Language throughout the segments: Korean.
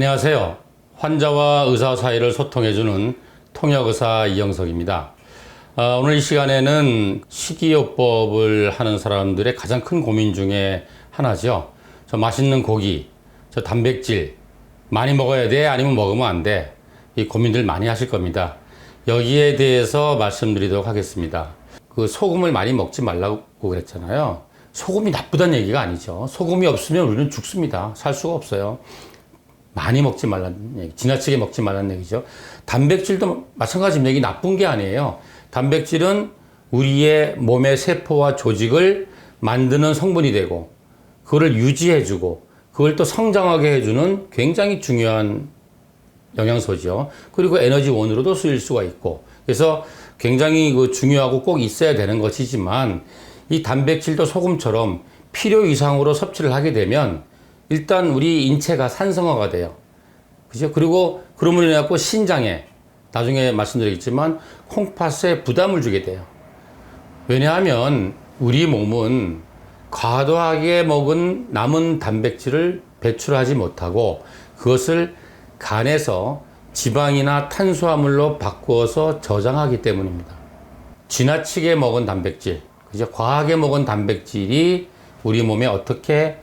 안녕하세요. 환자와 의사 사이를 소통해주는 통역의사 이영석입니다. 오늘 이 시간에는 식이요법을 하는 사람들의 가장 큰 고민 중에 하나죠. 저 맛있는 고기, 저 단백질 많이 먹어야 돼? 아니면 먹으면 안 돼? 이 고민들 많이 하실 겁니다. 여기에 대해서 말씀드리도록 하겠습니다. 그 소금을 많이 먹지 말라고 그랬잖아요. 소금이 나쁘다는 얘기가 아니죠. 소금이 없으면 우리는 죽습니다. 살 수가 없어요. 많이 먹지 말라는 얘기, 지나치게 먹지 말라는 얘기죠. 단백질도 마찬가지 얘기, 나쁜 게 아니에요. 단백질은 우리의 몸의 세포와 조직을 만드는 성분이 되고, 그거를 유지해주고, 그걸 또 성장하게 해주는 굉장히 중요한 영양소죠. 그리고 에너지원으로도 쓰일 수가 있고, 그래서 굉장히 중요하고 꼭 있어야 되는 것이지만, 이 단백질도 소금처럼 필요 이상으로 섭취를 하게 되면 일단 우리 인체가 산성화가 돼요. 그죠? 그리고 그러므로 인해 갖고 신장에, 나중에 말씀드리겠지만 콩팥에 부담을 주게 돼요. 왜냐하면 우리 몸은 과도하게 먹은 남은 단백질을 배출하지 못하고 그것을 간에서 지방이나 탄수화물로 바꾸어서 저장하기 때문입니다. 지나치게 먹은 단백질, 그죠? 과하게 먹은 단백질이 우리 몸에 어떻게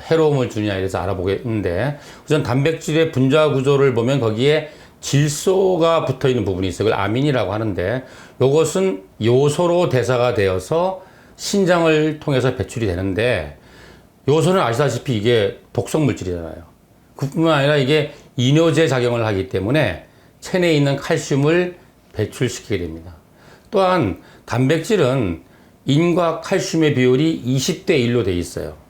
해로움을 주느냐에 대해서 알아보겠는데, 우선 단백질의 분자 구조를 보면 거기에 질소가 붙어 있는 부분이 있어요. 그걸 아민이라고 하는데, 이것은 요소로 대사가 되어서 신장을 통해서 배출이 되는데, 요소는 아시다시피 이게 독성 물질이잖아요. 그뿐만 아니라 이게 이뇨제 작용을 하기 때문에 체내에 있는 칼슘을 배출시키게 됩니다. 또한 단백질은 인과 칼슘의 비율이 20대 1로 되어 있어요.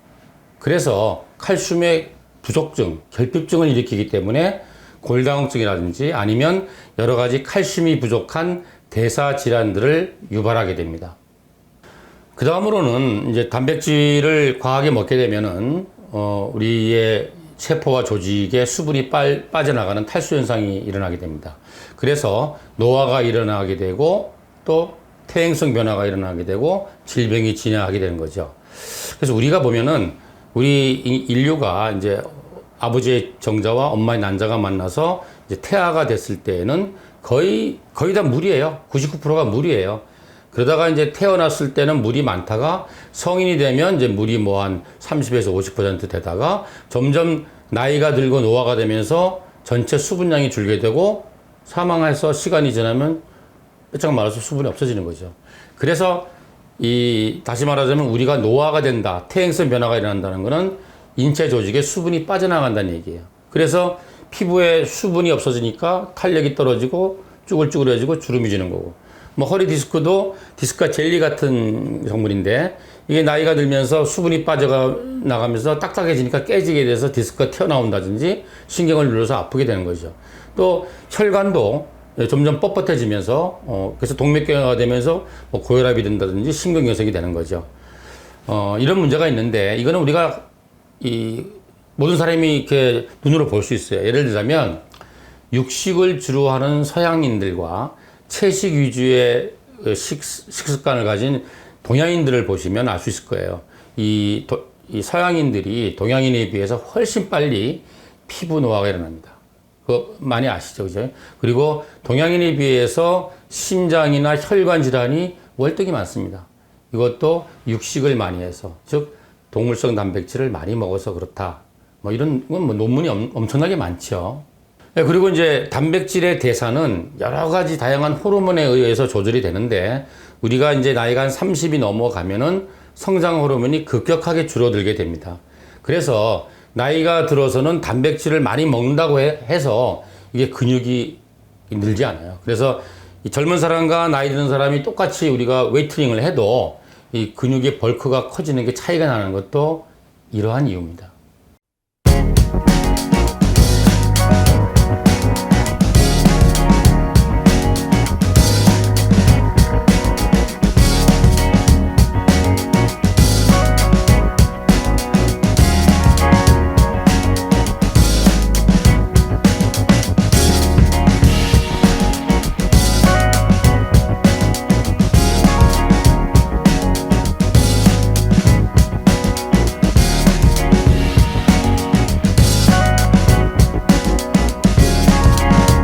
그래서 칼슘의 부족증, 결핍증을 일으키기 때문에 골다공증이라든지 아니면 여러 가지 칼슘이 부족한 대사 질환들을 유발하게 됩니다. 그 다음으로는 이제 단백질을 과하게 먹게 되면은 우리의 세포와 조직에 수분이 빠져나가는 탈수 현상이 일어나게 됩니다. 그래서 노화가 일어나게 되고 또 퇴행성 변화가 일어나게 되고 질병이 진행하게 되는 거죠. 그래서 우리가 보면은 우리 인류가 이제 아버지의 정자와 엄마의 난자가 만나서 이제 태아가 됐을 때에는 거의 다 물이에요. 99%가 물이에요. 그러다가 이제 태어났을 때는 물이 많다가 성인이 되면 이제 물이 뭐 한 30에서 50% 되다가 점점 나이가 들고 노화가 되면서 전체 수분량이 줄게 되고 사망해서 시간이 지나면 빼짝 말아서 수분이 없어지는 거죠. 그래서 다시 말하자면 우리가 노화가 된다, 퇴행성 변화가 일어난다는 것은 인체 조직에 수분이 빠져나간다는 얘기예요. 그래서 피부에 수분이 없어지니까 탄력이 떨어지고 쭈글쭈글해지고 주름이 지는 거고, 뭐 허리 디스크도 디스크가 젤리 같은 성분인데 이게 나이가 들면서 수분이 빠져나가면서 딱딱해지니까 깨지게 돼서 디스크가 튀어나온다든지 신경을 눌러서 아프게 되는 거죠. 또 혈관도 점점 뻣뻣해지면서 그래서 동맥경화가 되면서 뭐 고혈압이 된다든지 심근경색이 되는 거죠. 이런 문제가 있는데 이거는 우리가 모든 사람이 이렇게 눈으로 볼 수 있어요. 예를 들자면 육식을 주로 하는 서양인들과 채식 위주의 식습관을 가진 동양인들을 보시면 알 수 있을 거예요. 이 서양인들이 동양인에 비해서 훨씬 빨리 피부 노화가 일어납니다. 그거 많이 아시죠, 그죠? 그리고 동양인에 비해서 심장이나 혈관 질환이 월등히 많습니다. 이것도 육식을 많이 해서, 즉 동물성 단백질을 많이 먹어서 그렇다. 뭐 이런 건 뭐 논문이 엄청나게 많죠. 그리고 이제 단백질의 대사는 여러 가지 다양한 호르몬에 의해서 조절이 되는데, 우리가 이제 나이가 한 30이 넘어가면은 성장 호르몬이 급격하게 줄어들게 됩니다. 그래서 나이가 들어서는 단백질을 많이 먹는다고 해서 이게 근육이 늘지 않아요. 그래서 이 젊은 사람과 나이 드는 사람이 똑같이 우리가 웨이트링을 해도 이 근육의 벌크가 커지는 게 차이가 나는 것도 이러한 이유입니다.